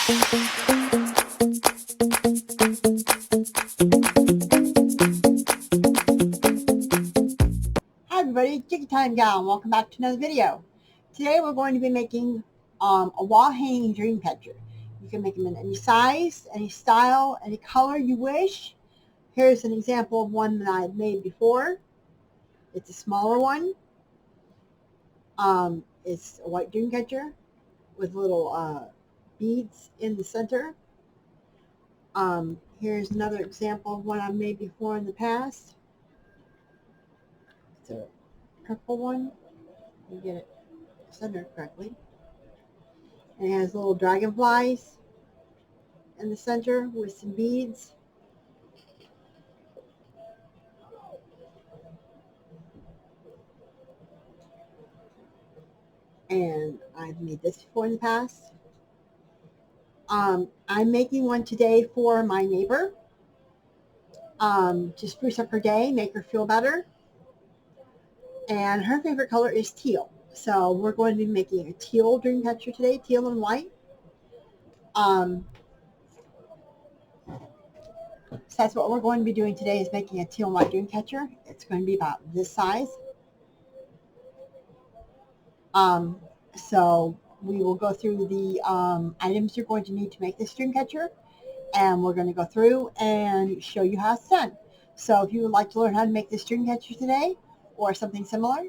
Hi everybody, Jiggy Time Gal, welcome back to another video. Today we're going to be making a wall hanging dream catcher. You can make them in any size, any style, any color you wish. Here's an example of one that I've made before. It's a smaller one. It's a white dream catcher with little beads in the center. Here's another example of one I've made before in the past. It's a purple one. You get it centered correctly. And it has little dragonflies in the center with some beads. And I've made this before in the past. I'm making one today for my neighbor to spruce up her day, make her feel better. And her favorite color is teal. So we're going to be making a teal dream catcher today, teal and white. So that's what we're going to be doing today, is making a teal and white dream catcher. It's going to be about this size. So we will go through the items you're going to need to make this dream catcher, and we're going to go through and show you how it's done. So if you would like to learn how to make this dream catcher today or something similar,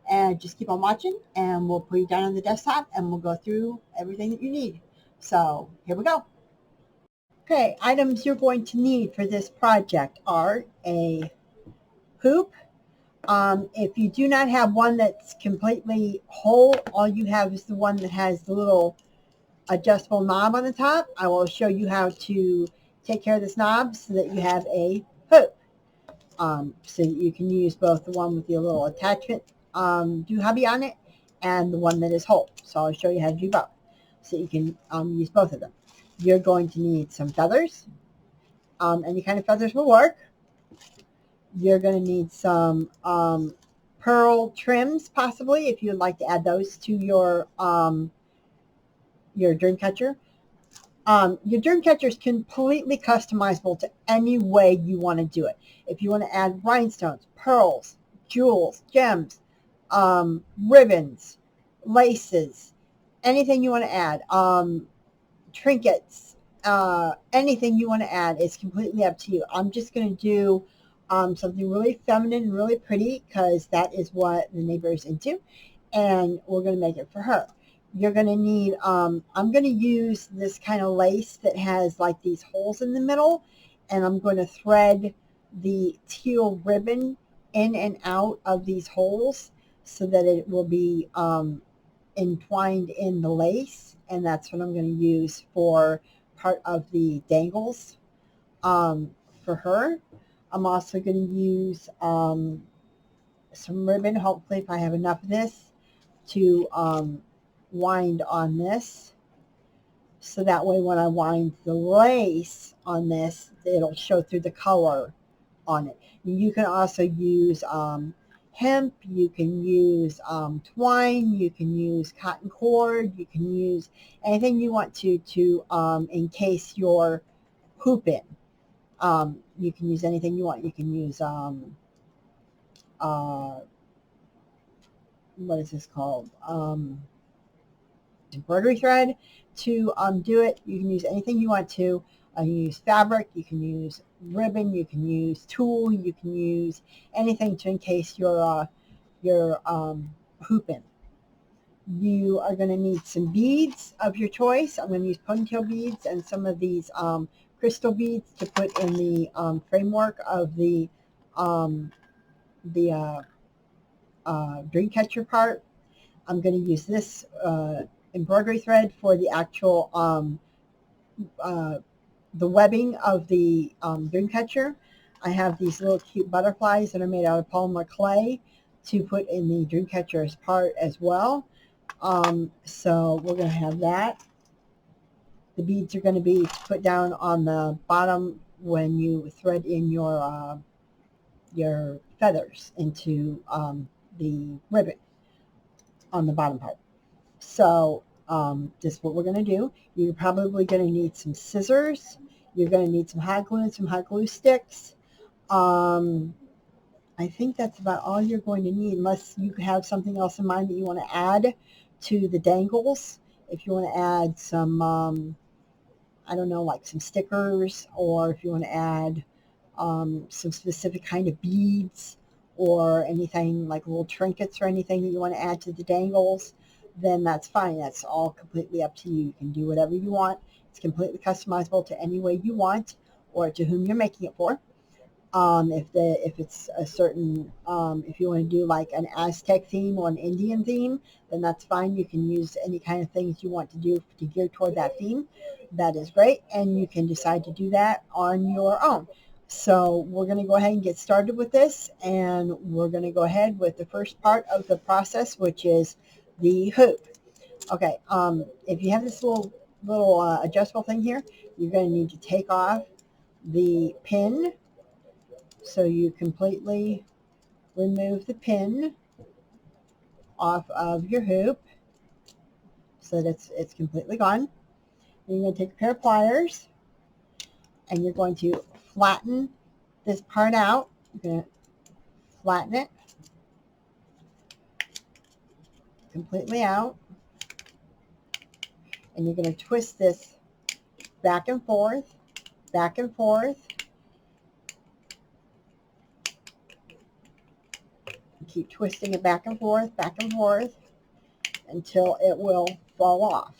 and just keep on watching, and we'll put you down on the desktop and we'll go through everything that you need. So here we go. Okay, items you're going to need for this project are a hoop. If you do not have one that's completely whole, all you have is the one that has the little adjustable knob on the top. I will show you how to take care of this knob so that you have a hoop. So that you can use both the one with the little attachment doobie on it and the one that is whole. So I'll show you how to do both so you can use both of them. You're going to need some feathers. Any kind of feathers will work. You're going to need some pearl trims, possibly, if you'd like to add those to your dream catcher. Your dream catcher is completely customizable to any way you want to do it. If you want to add rhinestones, pearls, jewels, gems, ribbons, laces, anything you want to add, trinkets, anything you want to add is completely up to you. I'm just going to do something really feminine and really pretty because that is what the neighbor is into, and we're going to make it for her. You're going to need, I'm going to use this kind of lace that has like these holes in the middle, and I'm going to thread the teal ribbon in and out of these holes so that it will be entwined in the lace, and that's what I'm going to use for part of the dangles for her. I'm also going to use some ribbon, hopefully if I have enough of this, to wind on this. So that way when I wind the lace on this, it'll show through the color on it. You can also use hemp, you can use twine, you can use cotton cord, you can use anything you want to encase your hoop in. You can use anything you want. You can use what is this called? Embroidery thread to do it. You can use anything you want to. You can use fabric, you can use ribbon, you can use tulle, you can use anything to encase your hoop in. You are going to need some beads of your choice. I'm going to use ponytail beads and some of these crystal beads to put in the framework of the dream catcher part. I'm going to use this embroidery thread for the actual the webbing of the dream catcher. I have these little cute butterflies that are made out of polymer clay to put in the dream catcher as part as well. So we're going to have that. The beads are going to be put down on the bottom when you thread in your feathers into the ribbon on the bottom part. So This is what we're going to do. You're probably going to need some scissors. You're going to need some hot glue and some hot glue sticks. Um, I think that's about all you're going to need, unless you have something else in mind that you want to add to the dangles. If you want to add some, I don't know, like some stickers, or if you want to add some specific kind of beads or anything like little trinkets or anything that you want to add to the dangles, then that's fine. That's all completely up to you. You can do whatever you want. It's completely customizable to any way you want or to whom you're making it for. If it's a certain, if you want to do like an Aztec theme or an Indian theme, then that's fine. You can use any kind of things you want to do to gear toward that theme. That is great, and you can decide to do that on your own. So we're going to go ahead and get started with this, and we're going to go ahead with the first part of the process, which is the hoop. Okay, if you have this little adjustable thing here, you're going to need to take off the pin. So you completely remove the pin off of your hoop so that it's completely gone. Then you're going to take a pair of pliers and you're going to flatten this part out. You're going to flatten it completely out, and you're going to twist this back and forth, back and forth. Keep twisting it back and forth until it will fall off.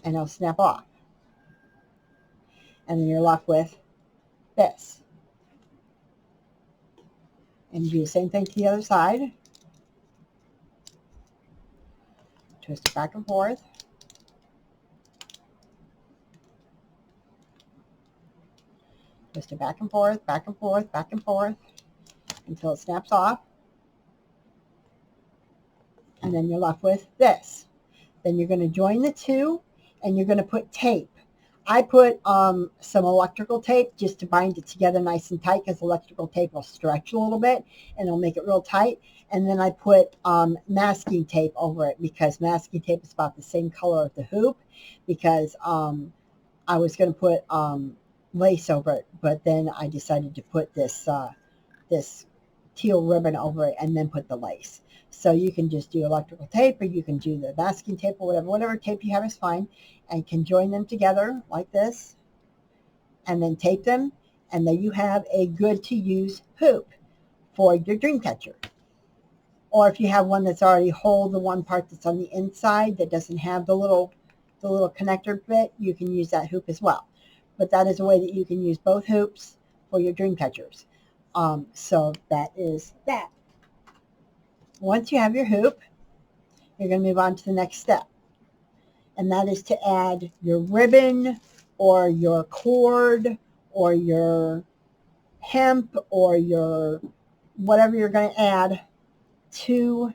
And it'll snap off. And then you're left with this. And you do the same thing to the other side. Twist it back and forth. Twist it back and forth, back and forth, back and forth until it snaps off. And then you're left with this. Then you're going to join the two and you're going to put tape. I put some electrical tape just to bind it together nice and tight, because electrical tape will stretch a little bit and it'll make it real tight. And then I put masking tape over it, because masking tape is about the same color of the hoop, because I was going to put lace over it, but then I decided to put this this teal ribbon over it and then put the lace. So you can just do electrical tape, or you can do the masking tape, or whatever tape you have is fine, and can join them together like this and then tape them, and then you have a good to use hoop for your dream catcher. Or if you have one that's already whole, the one part that's on the inside that doesn't have the little connector bit, you can use that hoop as well. But that is a way that you can use both hoops for your dream catchers. So that is that. Once you have your hoop, you're going to move on to the next step. And that is to add your ribbon or your cord or your hemp or your whatever you're going to add to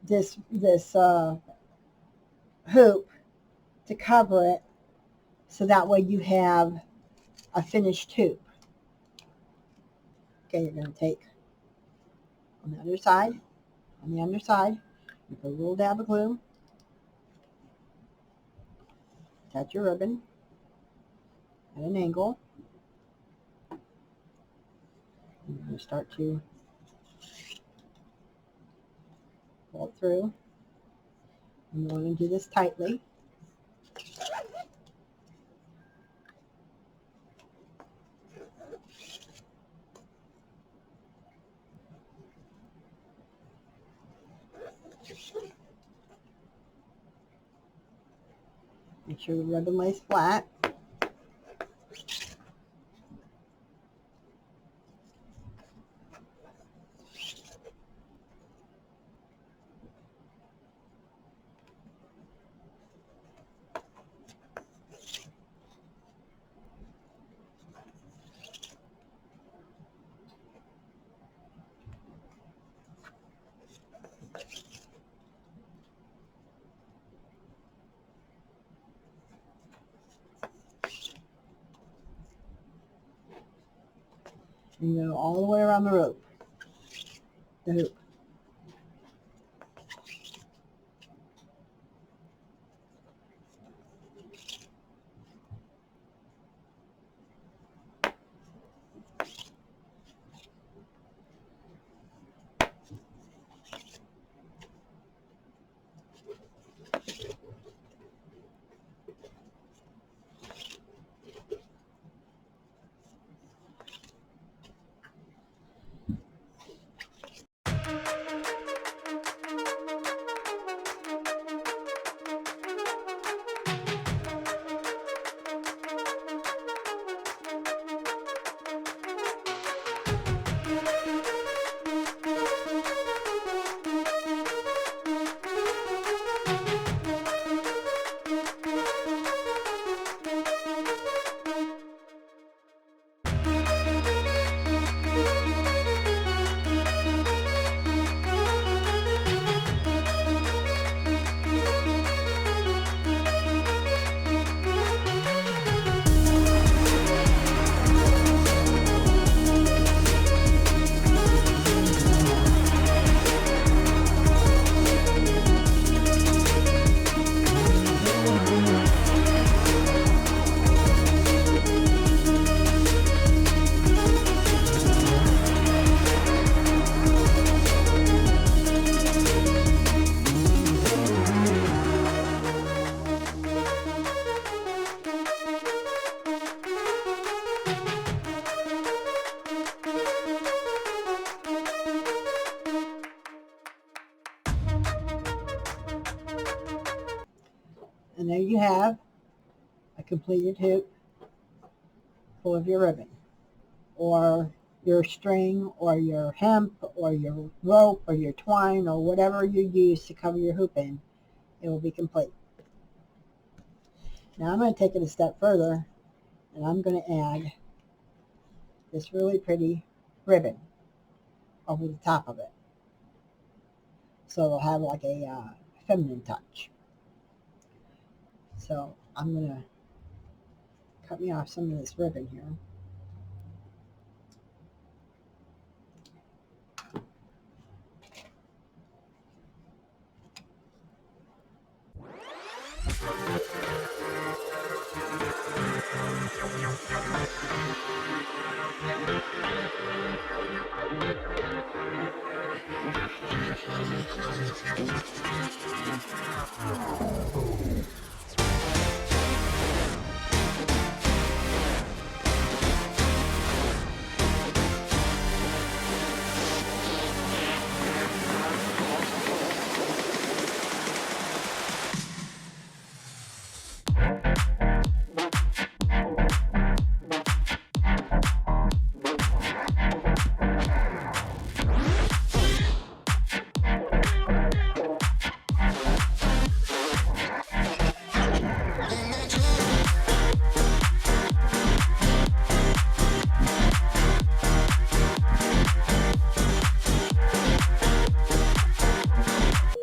this hoop to cover it, so that way you have a finished hoop. Okay, you're going to take on the underside, you put a little dab of glue, attach your ribbon at an angle, and you're going to start to pull it through. And you want to do this tightly. Make sure the ribbon lays flat. And you go all the way around the rope, the hoop. And there you have a completed hoop full of your ribbon, or your string, or your hemp, or your rope, or your twine, or whatever you use to cover your hoop in. It will be complete. Now I'm going to take it a step further, and I'm going to add this really pretty ribbon over the top of it, so it'll have like a feminine touch. So I'm going to cut me off some of this ribbon here.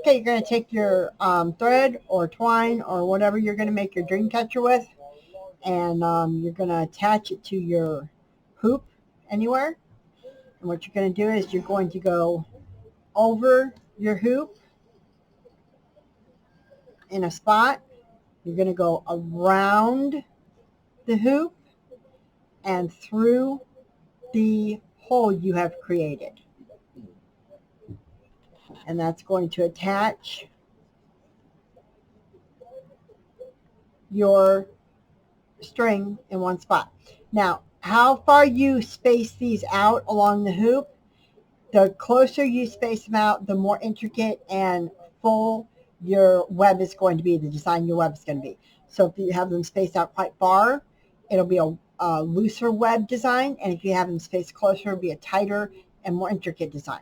Okay, you're going to take your thread or twine or whatever you're going to make your dream catcher with, and you're going to attach it to your hoop anywhere. And what you're going to do is you're going to go over your hoop in a spot. You're going to go around the hoop and through the hole you have created. And that's going to attach your string in one spot. Now, how far you space these out along the hoop, the closer you space them out, the more intricate and full your web is going to be, the design your web is going to be. So if you have them spaced out quite far, it'll be a looser web design, and if you have them spaced closer, it'll be a tighter and more intricate design.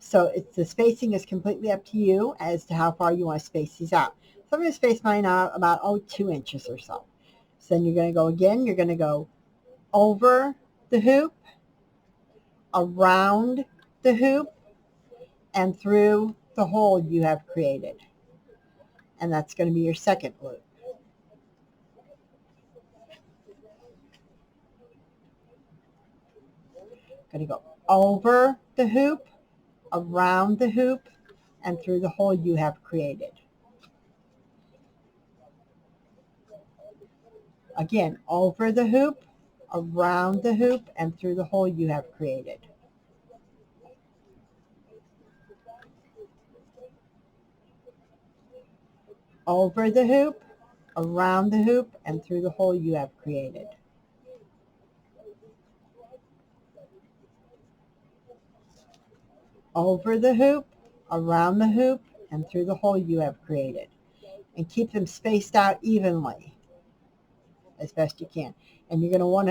So the spacing is completely up to you as to how far you want to space these out. So I'm going to space mine out about 2 inches or so. So then you're going to go again, you're going to go over the hoop, around the hoop, and through the hole you have created. And that's going to be your second loop. Going to go over the hoop, around the hoop, and through the hole you have created. Again, over the hoop, around the hoop, and through the hole you have created. Over the hoop, around the hoop, and through the hole you have created. Over the hoop, around the hoop, and through the hole you have created. And keep them spaced out evenly as best you can. And you're going to want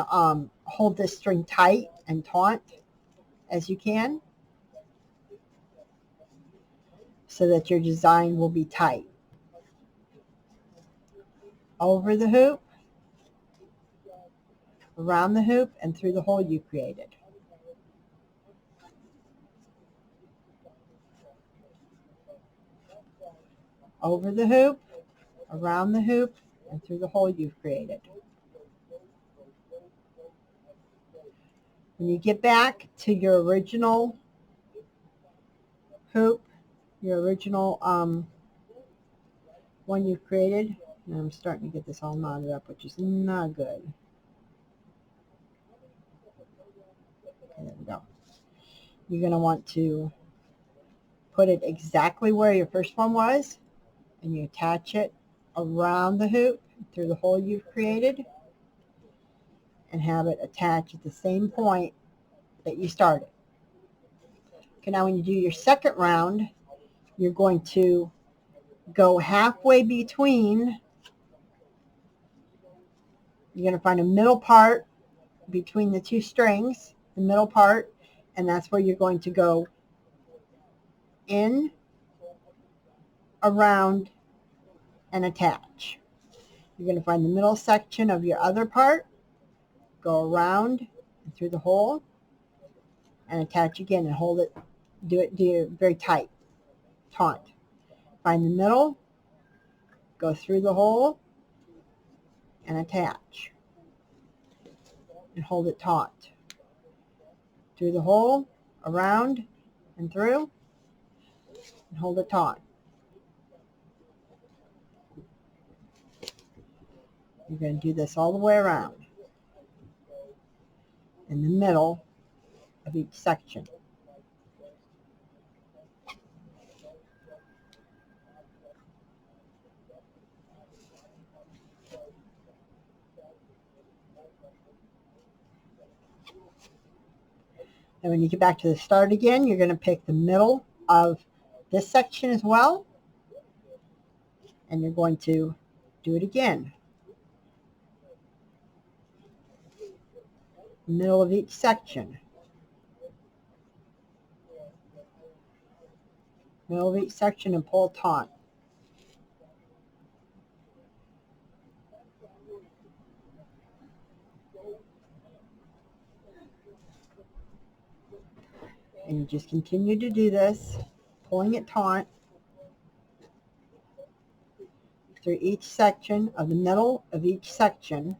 to hold this string tight and taut as you can so that your design will be tight. Over the hoop, around the hoop, and through the hole you created. Over the hoop, around the hoop, and through the hole you've created. When you get back to your original hoop, your original one you've created, and I'm starting to get this all knotted up, which is not good. Okay, there we go. You're going to want to put it exactly where your first one was, and you attach it around the hoop through the hole you've created, and have it attach at the same point that you started. Okay, now when you do your second round, you're going to go halfway between. You're going to find a middle part between the two strings, the middle part, and that's where you're going to go in, around, and attach. You're going to find the middle section of your other part, go around and through the hole, and attach again and hold it, do it very tight, taut. Find the middle, go through the hole, and attach. And hold it taut. Through the hole, around, and through, and hold it taut. You're going to do this all the way around in the middle of each section. And when you get back to the start again, you're going to pick the middle of this section as well, and you're going to do it again. Middle of each section. Middle of each section and pull taut. And you just continue to do this, pulling it taut through each section of the middle of each section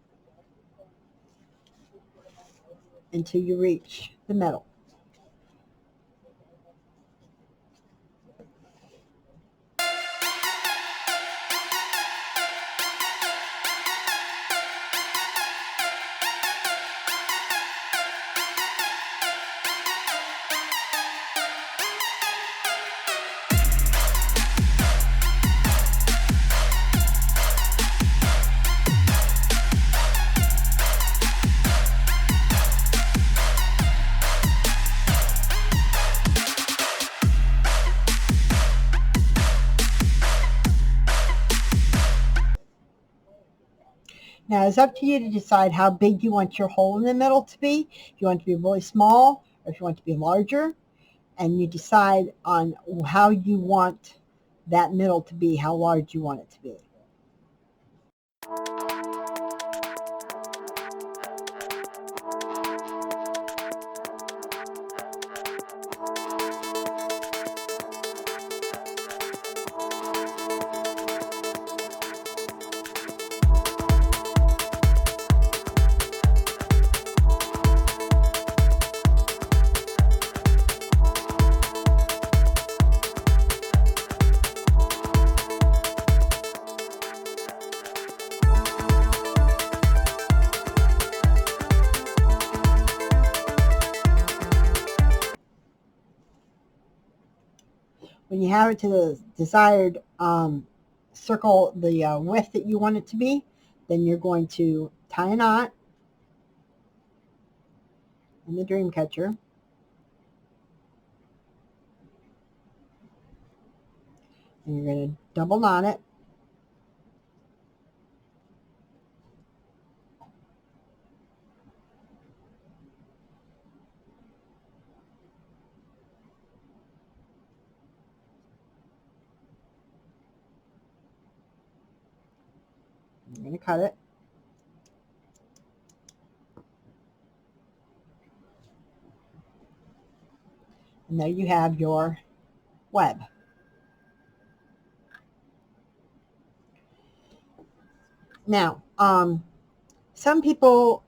until you reach the middle. Now, it's up to you to decide how big you want your hole in the middle to be. If you want it to be really small or if you want it to be larger. And you decide on how you want that middle to be, how large you want it to be. When you have it to the desired circle, the width that you want it to be, then you're going to tie a knot in the dream catcher. And you're going to double knot it. You're going to cut it. And there you have your web. Now, some people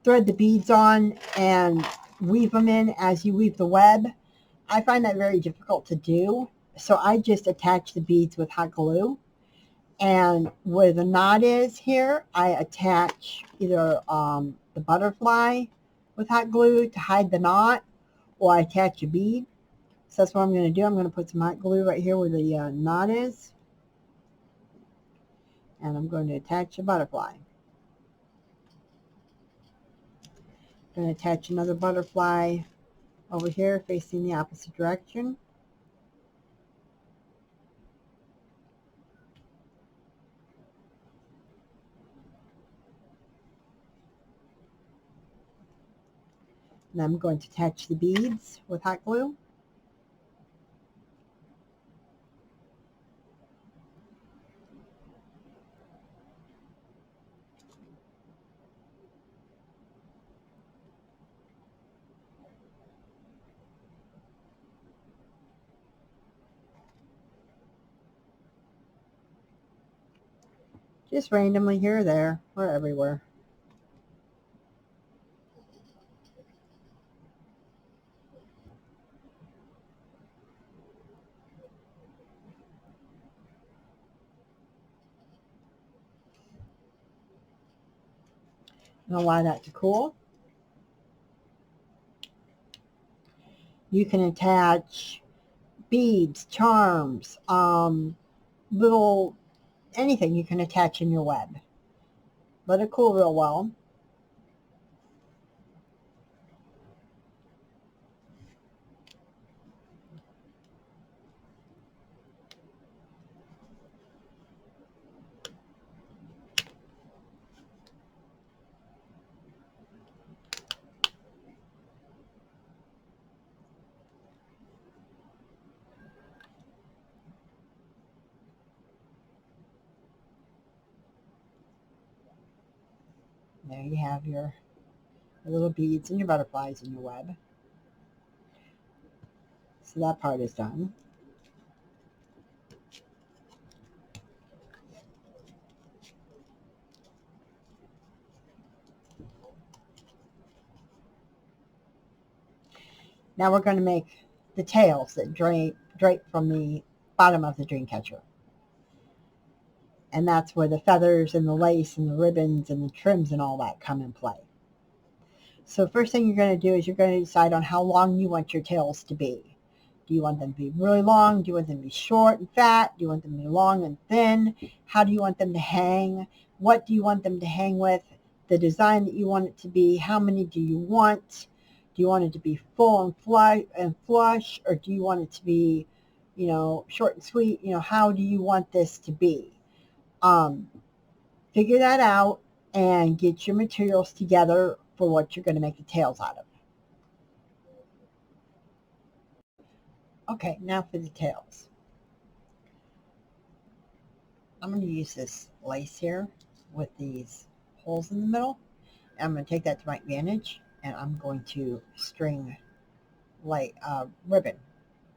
thread the beads on and weave them in as you weave the web. I find that very difficult to do. So I just attach the beads with hot glue. And where the knot is here, I attach either the butterfly with hot glue to hide the knot, or I attach a bead. So that's what I'm going to do. I'm going to put some hot glue right here where the knot is. And I'm going to attach a butterfly. I'm going to attach another butterfly over here facing the opposite direction. And I'm going to attach the beads with hot glue. Just randomly here or there, or everywhere. And allow that to cool. You can attach beads, charms, little anything you can attach in your web. Let it cool real well. There you have your little beads and your butterflies in your web. So that part is done. Now we're going to make the tails that drape from the bottom of the dream catcher. And that's where the feathers and the lace and the ribbons and the trims and all that come in play. So first thing you're going to do is you're going to decide on how long you want your tails to be. Do you want them to be really long? Do you want them to be short and fat? Do you want them to be long and thin? How do you want them to hang? What do you want them to hang with? The design that you want it to be. How many do you want? Do you want it to be full and flush, or do you want it to be, short and sweet? How do you want this to be? Figure that out and get your materials together for what you're going to make the tails out of. Okay, now for the tails. I'm going to use this lace here with these holes in the middle. I'm going to take that to my advantage, and I'm going to string ribbon,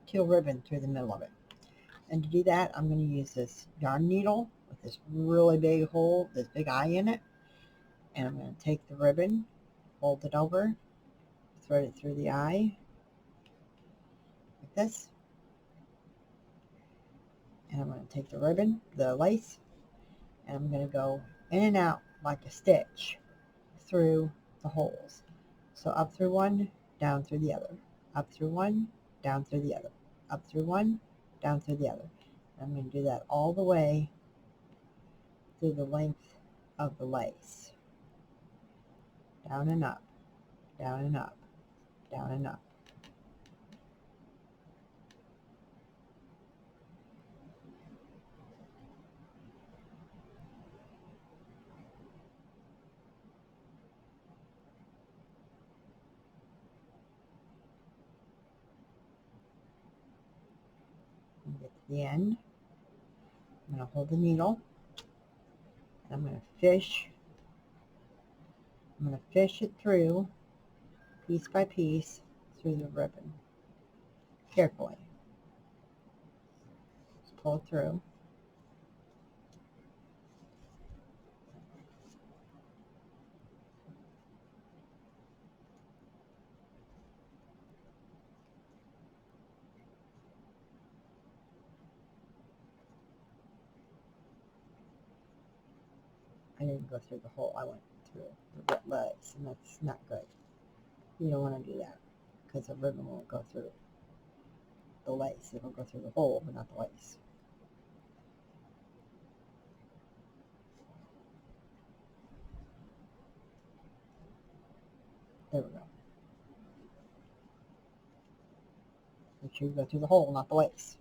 teal ribbon through the middle of it. And to do that, I'm going to use this yarn needle with this really big hole, this big eye in it. And I'm going to take the ribbon, fold it over, thread it through the eye, like this. And I'm going to take the ribbon, the lace, and I'm going to go in and out like a stitch through the holes. So up through one, down through the other, up through one, down through the other, up through one, down through the other. I'm going to do that all the way through the length of the lace. Down and up, down and up, down and up. And get to the end. I'm going to hold the needle, and I'm going to fish. I'm going to fish it through, piece by piece, through the ribbon, carefully. Just pull it through. I didn't go through the hole. I went through the legs, and that's not good. You don't want to do that because the ribbon won't go through the lace. It'll go through the hole, but not the lace. There we go. Make sure you go through the hole, not the lace.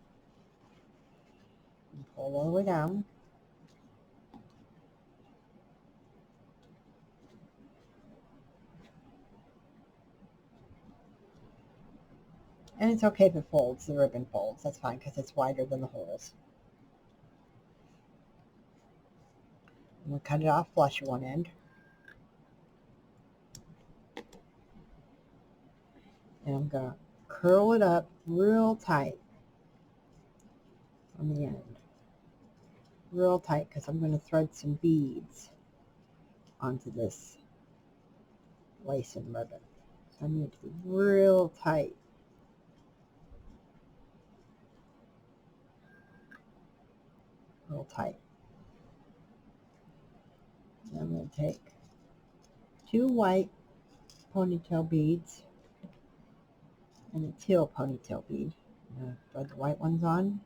And pull all the way down. And it's okay if it folds, the ribbon folds. That's fine because it's wider than the holes. I'm going to cut it off flush at one end. And I'm going to curl it up real tight on the end. Real tight because I'm going to thread some beads onto this lace and ribbon. So I need to be real tight. Real tight. And I'm going to take 2 white ponytail beads and a teal ponytail bead. I'm going to thread the white ones on.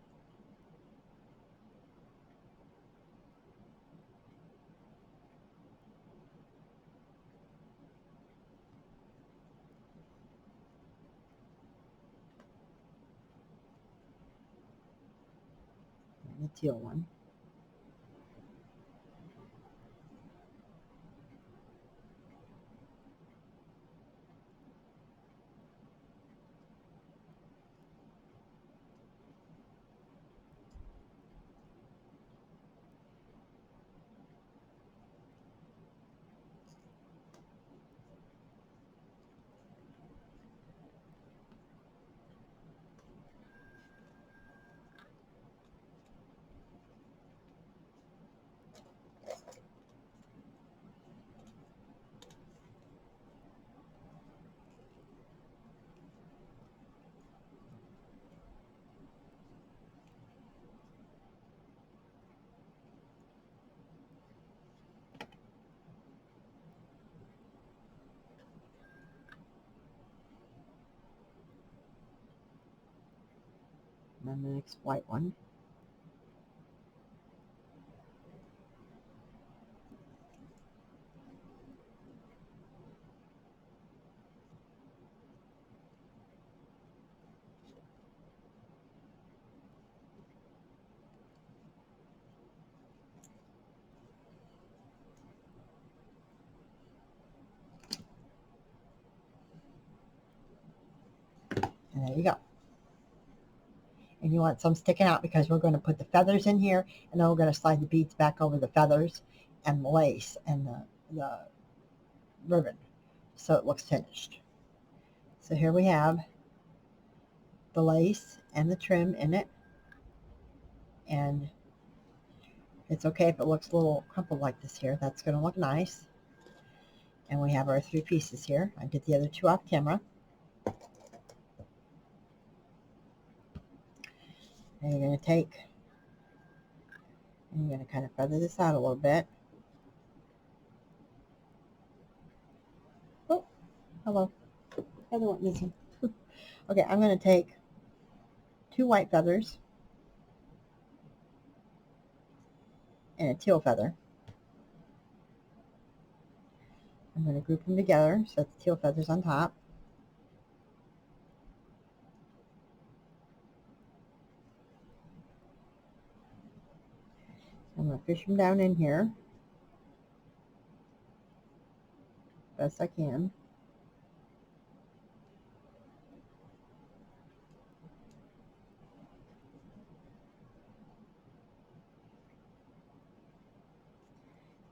And the teal one. And then the next white one. And there you go. And you want some sticking out because we're going to put the feathers in here, and then we're going to slide the beads back over the feathers and the lace and the ribbon so it looks finished. So here we have the lace and the trim in it, and it's okay if it looks a little crumpled like this here. That's going to look nice. And we have our 3 pieces here. I did the other 2 off camera. And you're going to take, and you're going to kind of feather this out a little bit. Oh, hello. Feather went missing. Okay, I'm going to take 2 white feathers, and a teal feather. I'm going to group them together so the teal feather's on top. I'm going to fish them down in here best I can.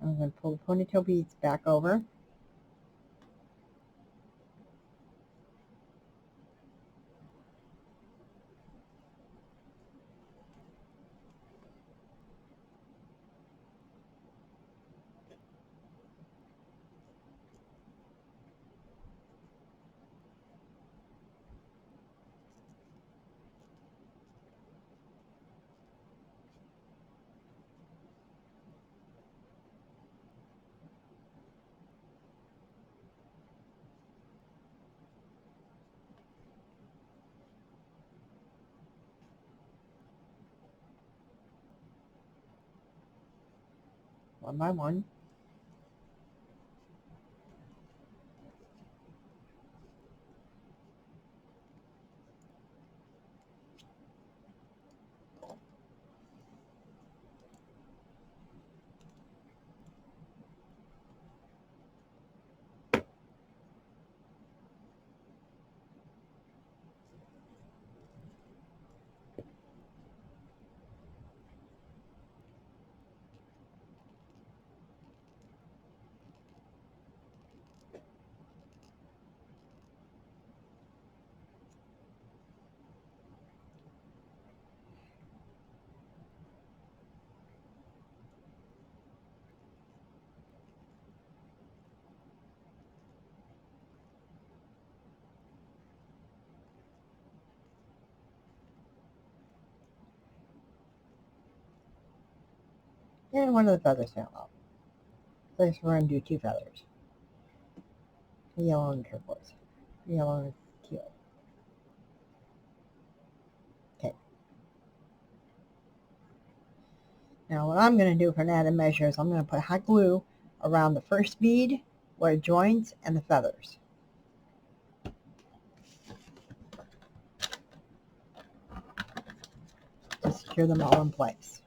I'm going to pull the ponytail beads back over. One by one. And one of the feathers fell out. So we're going to do two feathers. A yellow and turquoise. A yellow and teal. Okay. Now what I'm going to do for an added measure is I'm going to put hot glue around the first bead where it joins and the feathers. To secure them all in place.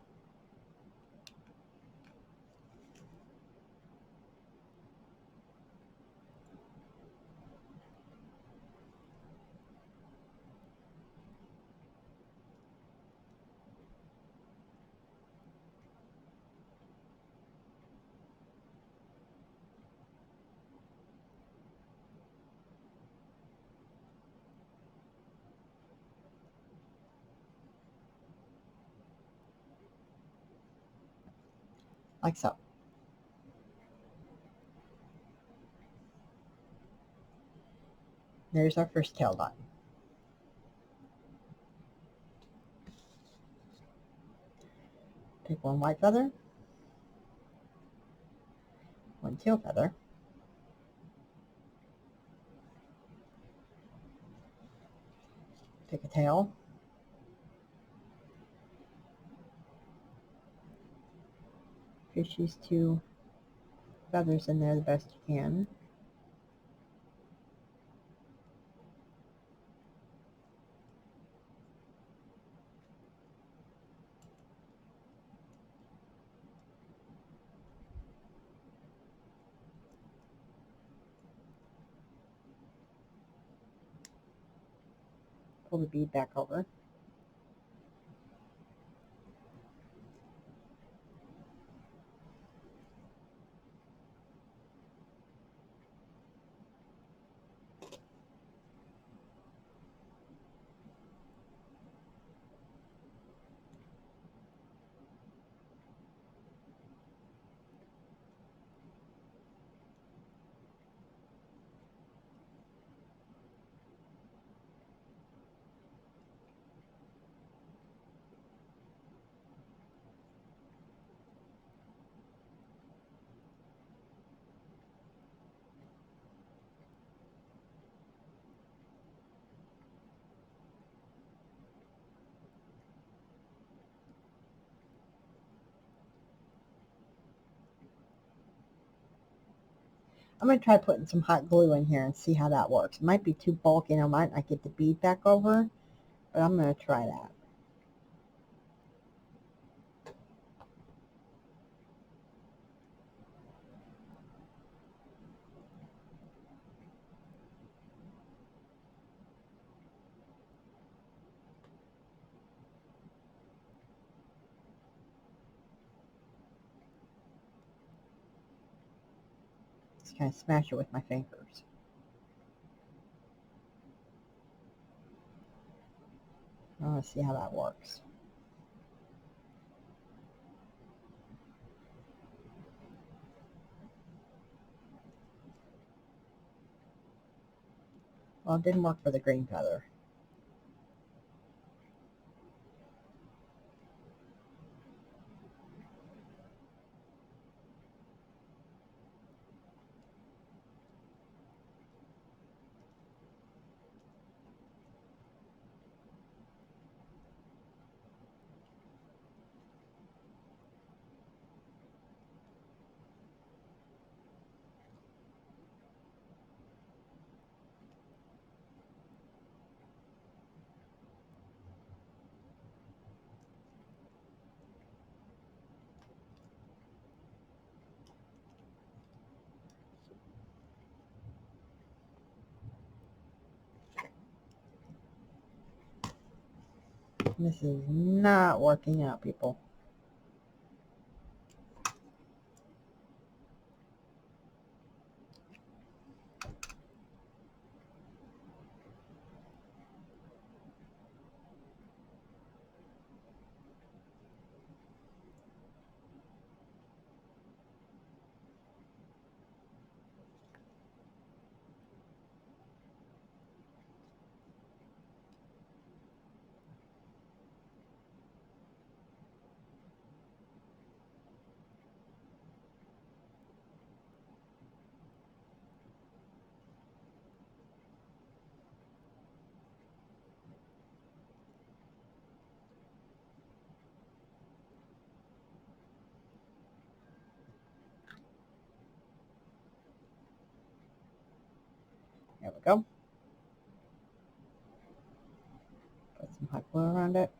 Like so. There's our first tail done. Take one white feather, one teal feather, take a tail, fish these two feathers in there the best you can. Pull the bead back over. I'm going to try putting some hot glue in here and see how that works. It might be too bulky and I might not get the bead back over, but I'm going to try that. Just kind of smash it with my fingers. I want to see how that works. Well, it didn't work for the green feather. This is not working out, people. There we go. Put some hot glue around it.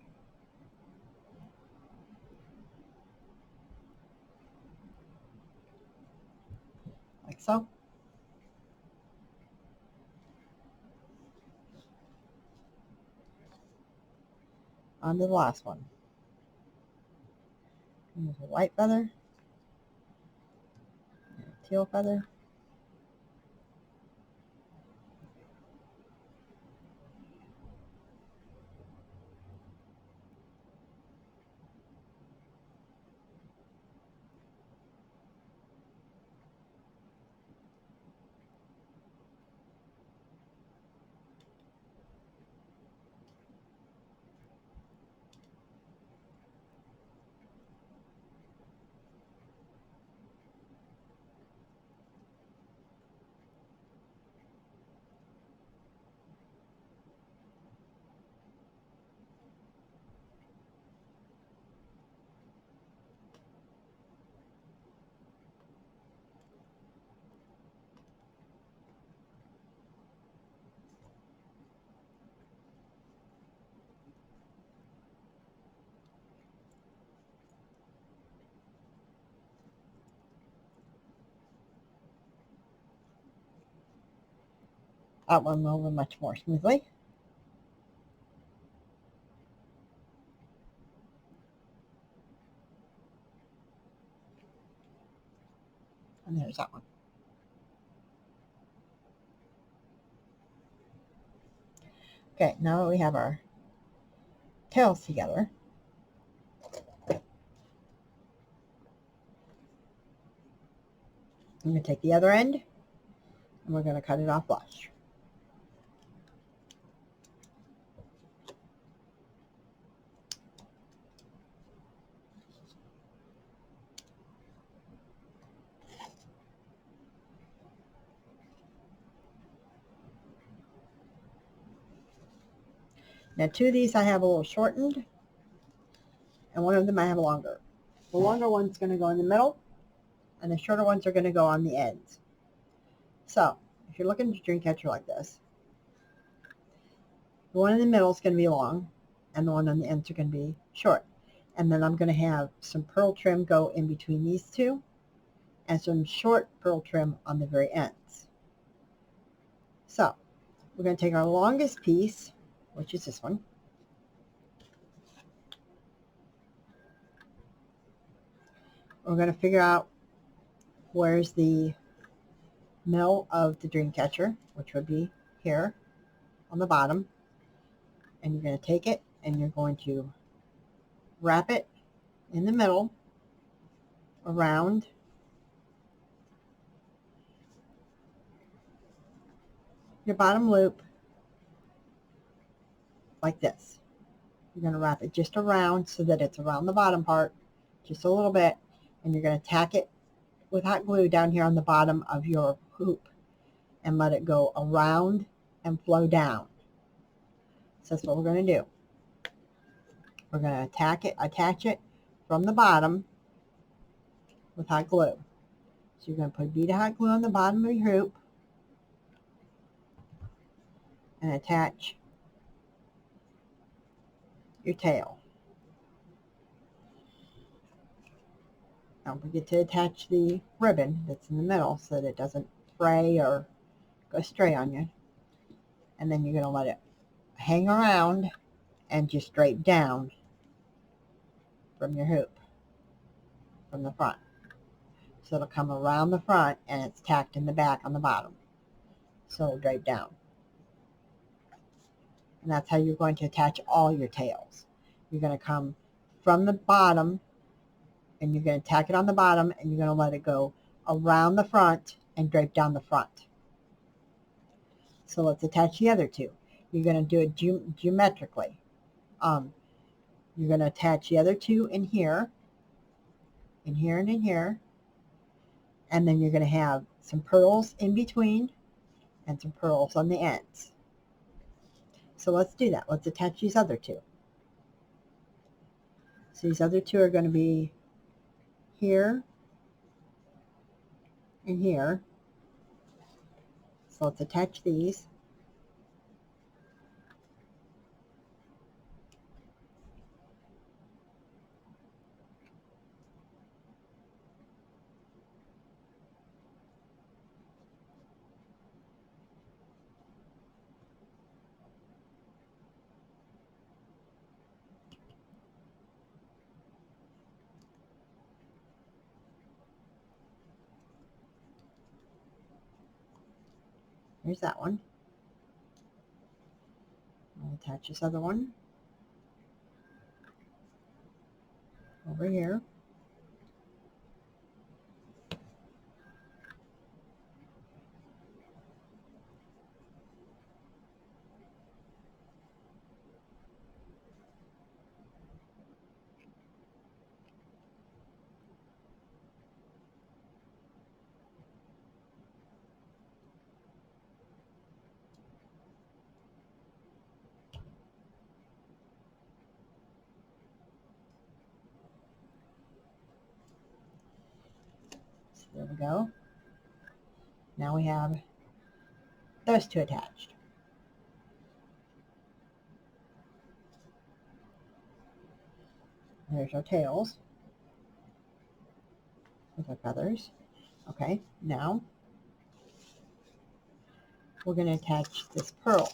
Like so. On to the last one. And there's a white feather. And a teal feather. That one will move much more smoothly. And there's that one. Okay, now that we have our tails together, I'm going to take the other end and we're going to cut it off flush. Now two of these I have a little shortened and one of them I have longer. The longer one's going to go in the middle and the shorter ones are going to go on the ends. So if you're looking at a dream catcher like this, the one in the middle is going to be long, and the one on the ends are going to be short. And then I'm going to have some pearl trim go in between these two, and some short pearl trim on the very ends. So we're going to take our longest piece, which is this one. We're going to figure out where's the middle of the dream catcher, which would be here on the bottom. And you're going to take it and you're going to wrap it in the middle around your bottom loop like this. You're going to wrap it just around so that it's around the bottom part, just a little bit, and you're going to tack it with hot glue down here on the bottom of your hoop and let it go around and flow down. So that's what we're going to do. We're going to attach it from the bottom with hot glue. So you're going to put a bead of hot glue on the bottom of your hoop and attach your tail. Don't forget to attach the ribbon that's in the middle so that it doesn't fray or go stray on you. And then you're going to let it hang around and just drape down from your hoop from the front. So it'll come around the front and it's tacked in the back on the bottom. So it'll drape down. And that's how you're going to attach all your tails. You're going to come from the bottom and you're going to tack it on the bottom and you're going to let it go around the front and drape down the front. So let's attach the other two. You're going to do it geometrically. You're going to attach the other two in here, and in here. And then you're going to have some pearls in between and some pearls on the ends. So let's do that. Let's attach these other two. So these other two are going to be here and here. So let's attach these. Here's that one. I'll attach this other one over here. So there we go. Now we have those two attached. There's our tails with our feathers. Okay, now we're going to attach this pearl.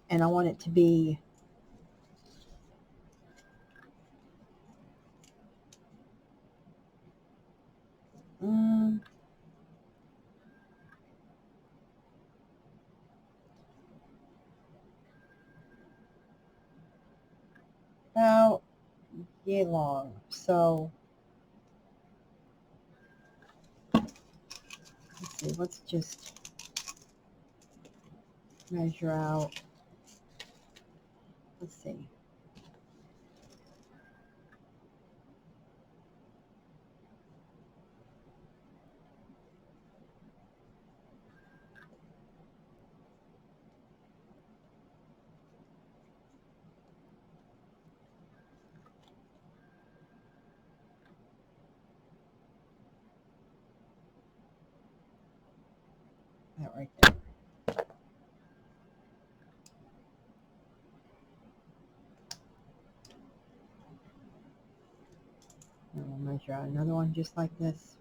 And I want it to be about yay long. So let's see, let's just measure out. Let's see. right there. And we'll measure out another one just like this.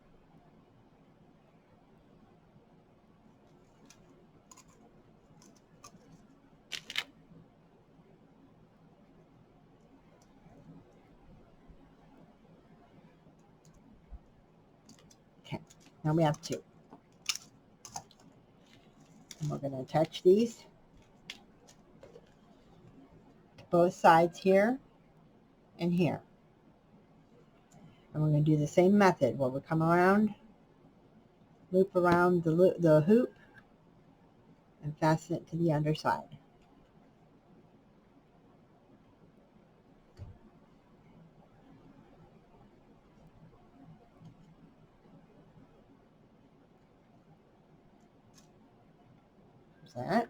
Okay, now we have two. And we're going to attach these to both sides here and here. And we're going to do the same method where we come around, loop around the hoop, and fasten it to the underside. There's that.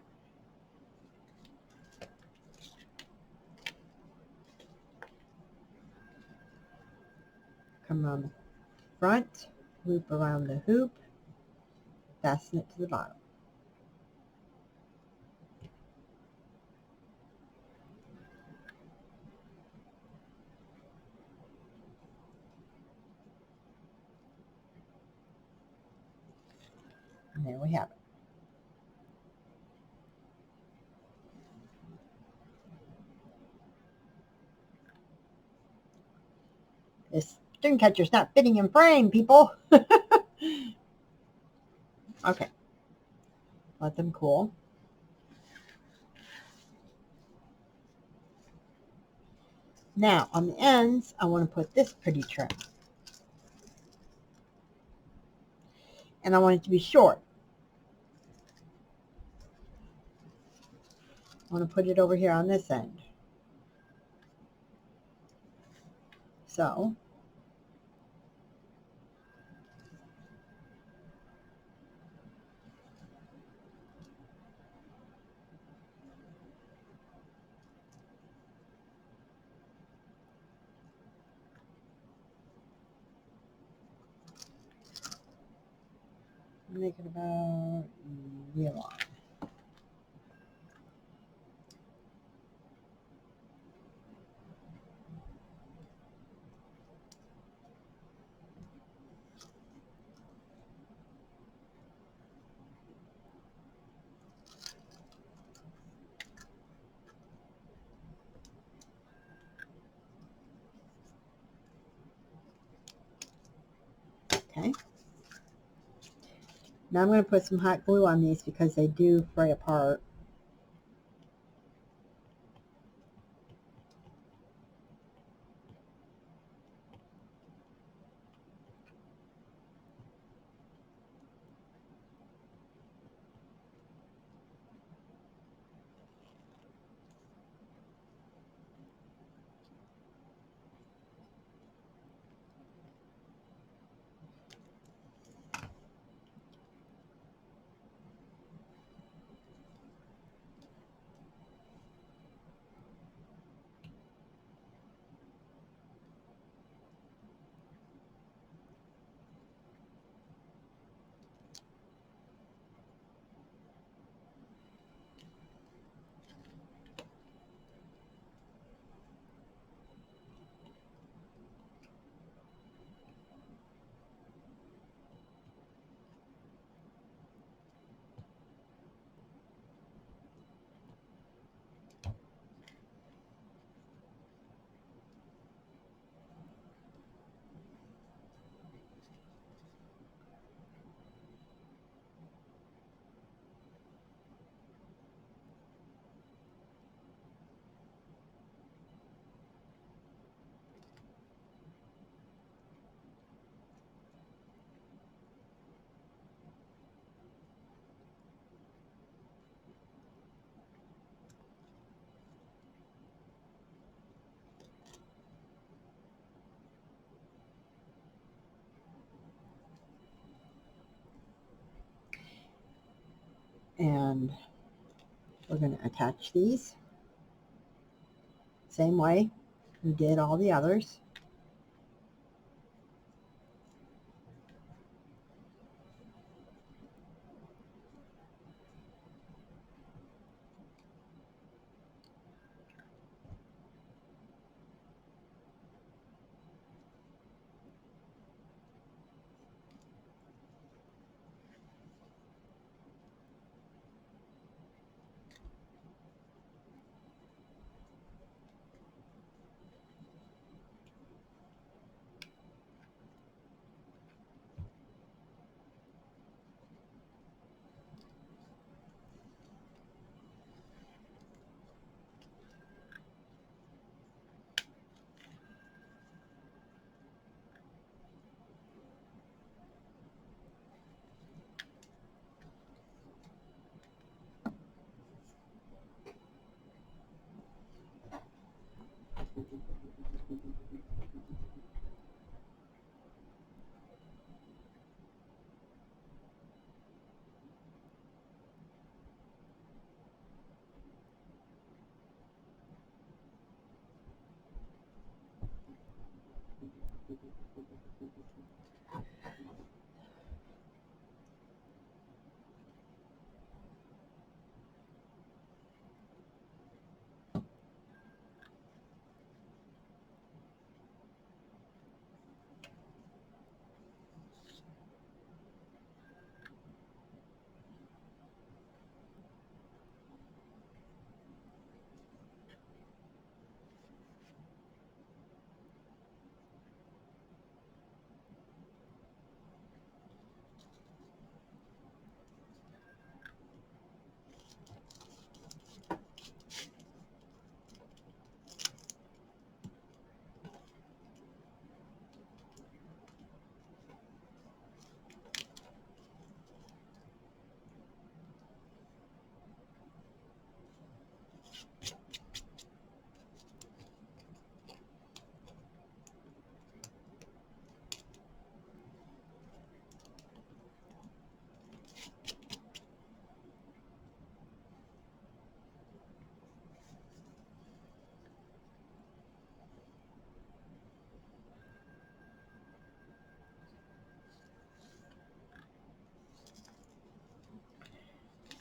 Come around the front, loop around the hoop, fasten it to the bottom. And there we have it. This Dreamcatcher's not fitting in frame, people. Okay. Let them cool. Now, on the ends, I want to put this pretty trim. And I want it to be short. I want to put it over here on this end. So, make it about knee long. Okay. Now I'm going to put some hot glue on these because they do fray apart. And we're going to attach these same way we did all the others.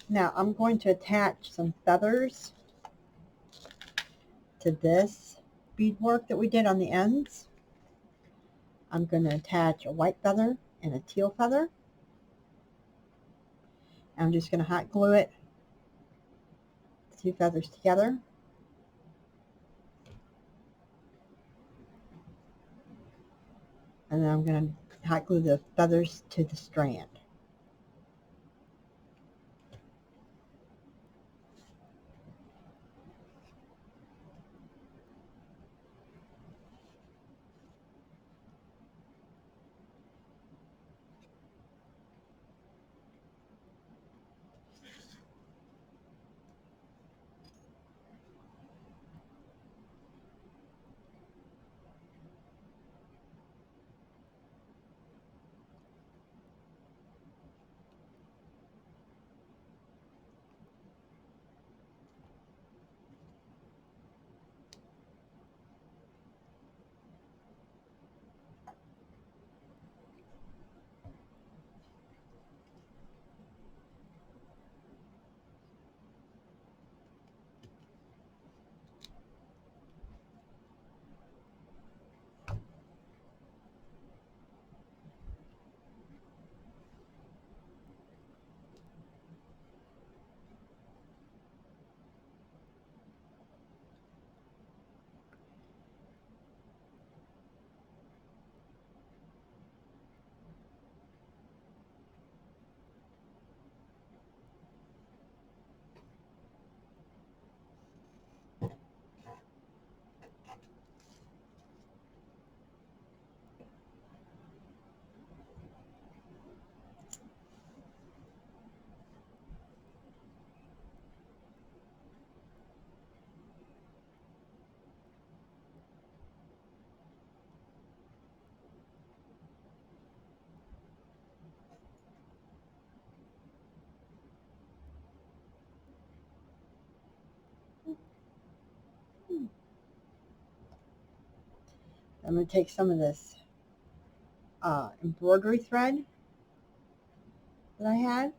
Now I'm going to attach some feathers to this beadwork that we did on the ends. I'm going to attach a white feather and a teal feather. I'm just going to hot glue it, the two feathers together. And then I'm going to hot glue the feathers to the strand. I'm going to take some of this embroidery thread that I had.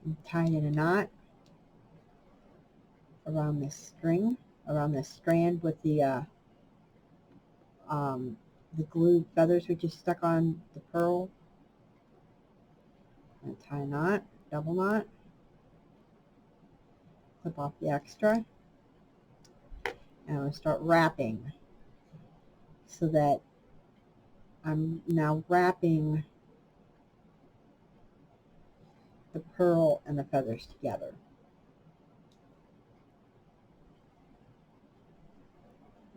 And tie it in a knot around this string, around this strand with the glued feathers we just stuck on the pearl. And tie a knot, double knot, clip off the extra, and I'm going to start wrapping so that I'm now wrapping the pearl and the feathers together.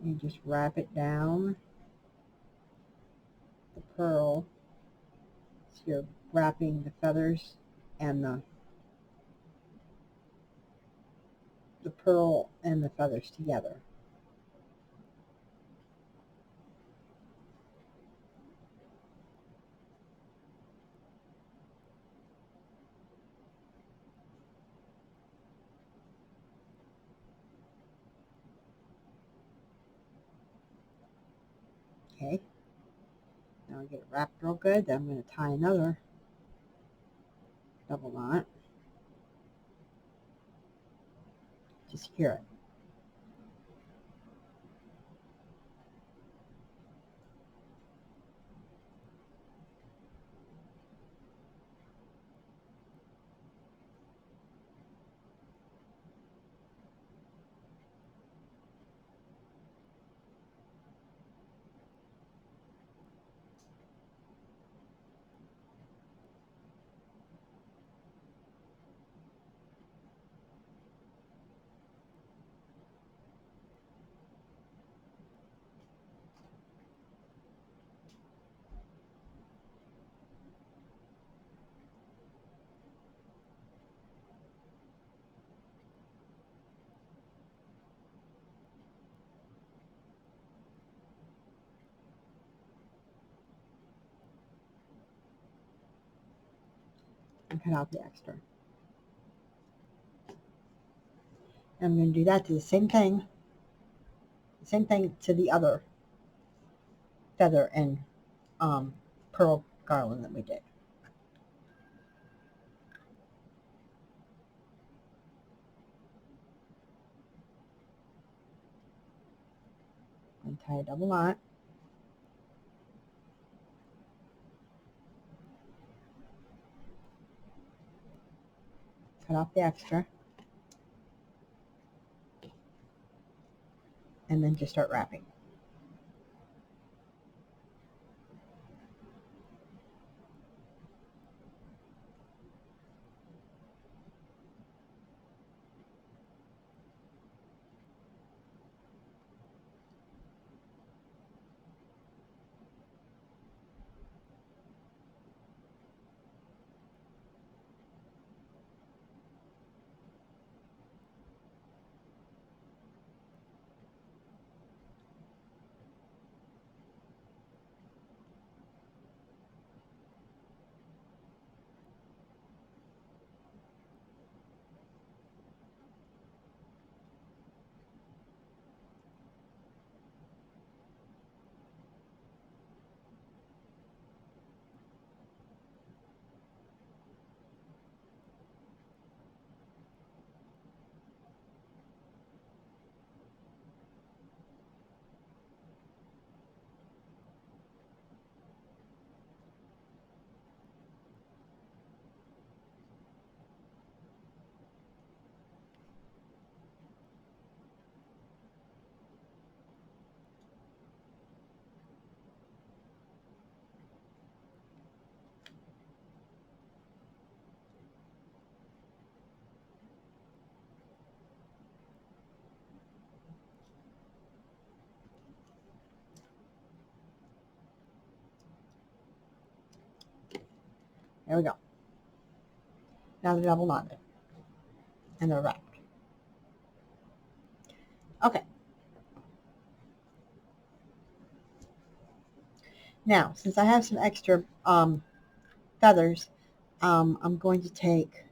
You just wrap it down the pearl, so you're wrapping the feathers and the pearl and the feathers together. Okay, now I get it wrapped real good. Then I'm going to tie another double knot to secure it. cut out the extra. And I'm going to do that to the same thing to the other feather and pearl garland that we did. And tie a double knot. Cut off the extra. And then just start wrapping. There we go. Now they're double knotted. And they're wrapped. Okay. Now, since I have some extra feathers, I'm going to take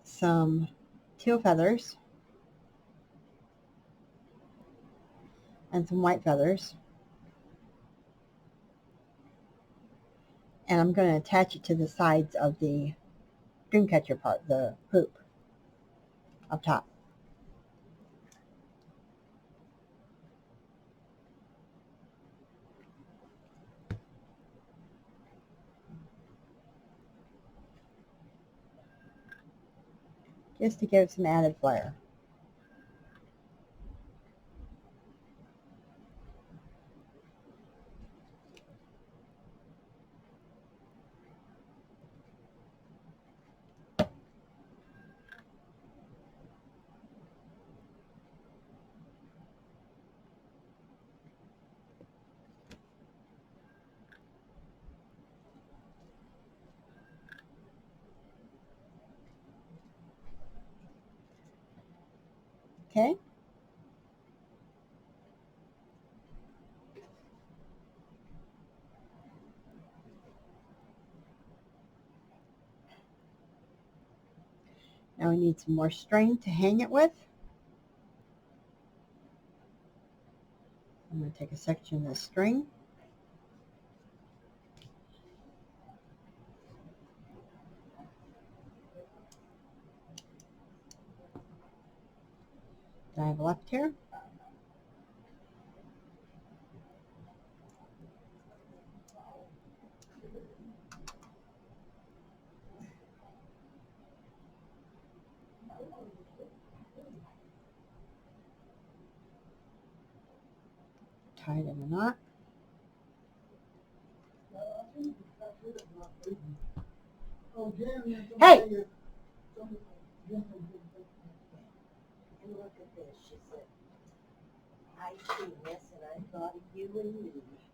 some teal feathers and some white feathers, and I'm going to attach it to the sides of the Dreamcatcher part, the hoop up top. Just to give it some added flair. Okay? Now we need some more string to hang it with. I'm going to take a section of this string. That I have left here. Tie it in a knot. Hey! Look at this, she said. I see this and I thought of you and me.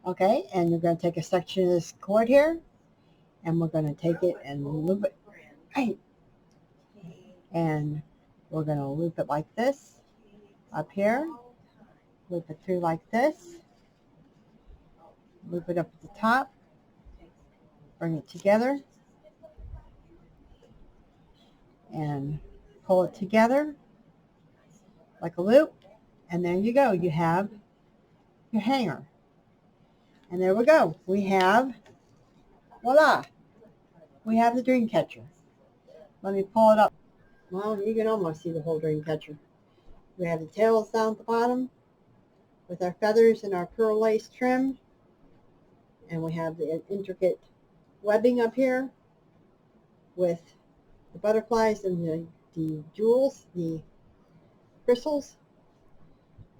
Okay, and you're going to take a section of this cord here, and we're going to take it and loop it. Hey! And we're going to loop it like this, up here, loop it through like this, loop it up at the top, bring it together and pull it together like a loop, and there you go. You have your hanger. And there we go. We have, voila, we have the dream catcher. Let me pull it up. Well, you can almost see the whole dream catcher. We have the tails down at the bottom with our feathers and our pearl lace trim. And we have the intricate webbing up here with the butterflies and the jewels, the crystals,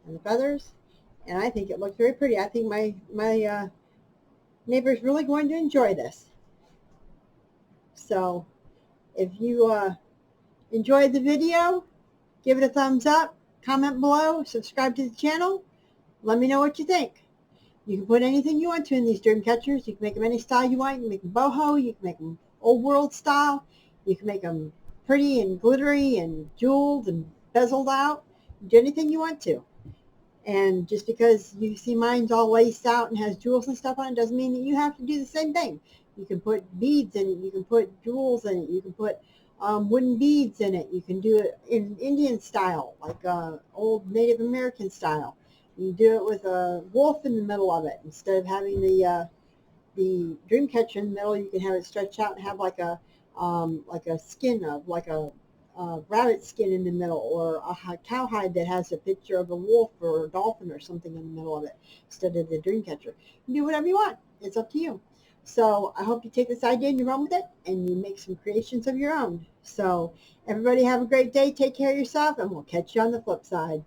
and the feathers. And I think it looks very pretty. I think my neighbor's really going to enjoy this. So if you enjoyed the video, give it a thumbs up, comment below, subscribe to the channel. Let me know what you think. You can put anything you want to in these dream catchers. You can make them any style you want. You can make them boho. You can make them old world style. You can make them pretty and glittery and jeweled and bezeled out. Do anything you want to. And just because you see mine's all laced out and has jewels and stuff on it doesn't mean that you have to do the same thing. You can put beads in it. You can put jewels in it. You can put wooden beads in it. You can do it in Indian style, like old Native American style. You do it with a wolf in the middle of it. Instead of having the dream catcher in the middle, you can have it stretch out and have like a skin of like a rabbit skin in the middle, or a cowhide that has a picture of a wolf or a dolphin or something in the middle of it instead of the dream catcher. You can do whatever you want. It's up to you. So I hope you take this idea and you run with it and you make some creations of your own. So everybody have a great day. Take care of yourself, and we'll catch you on the flip side.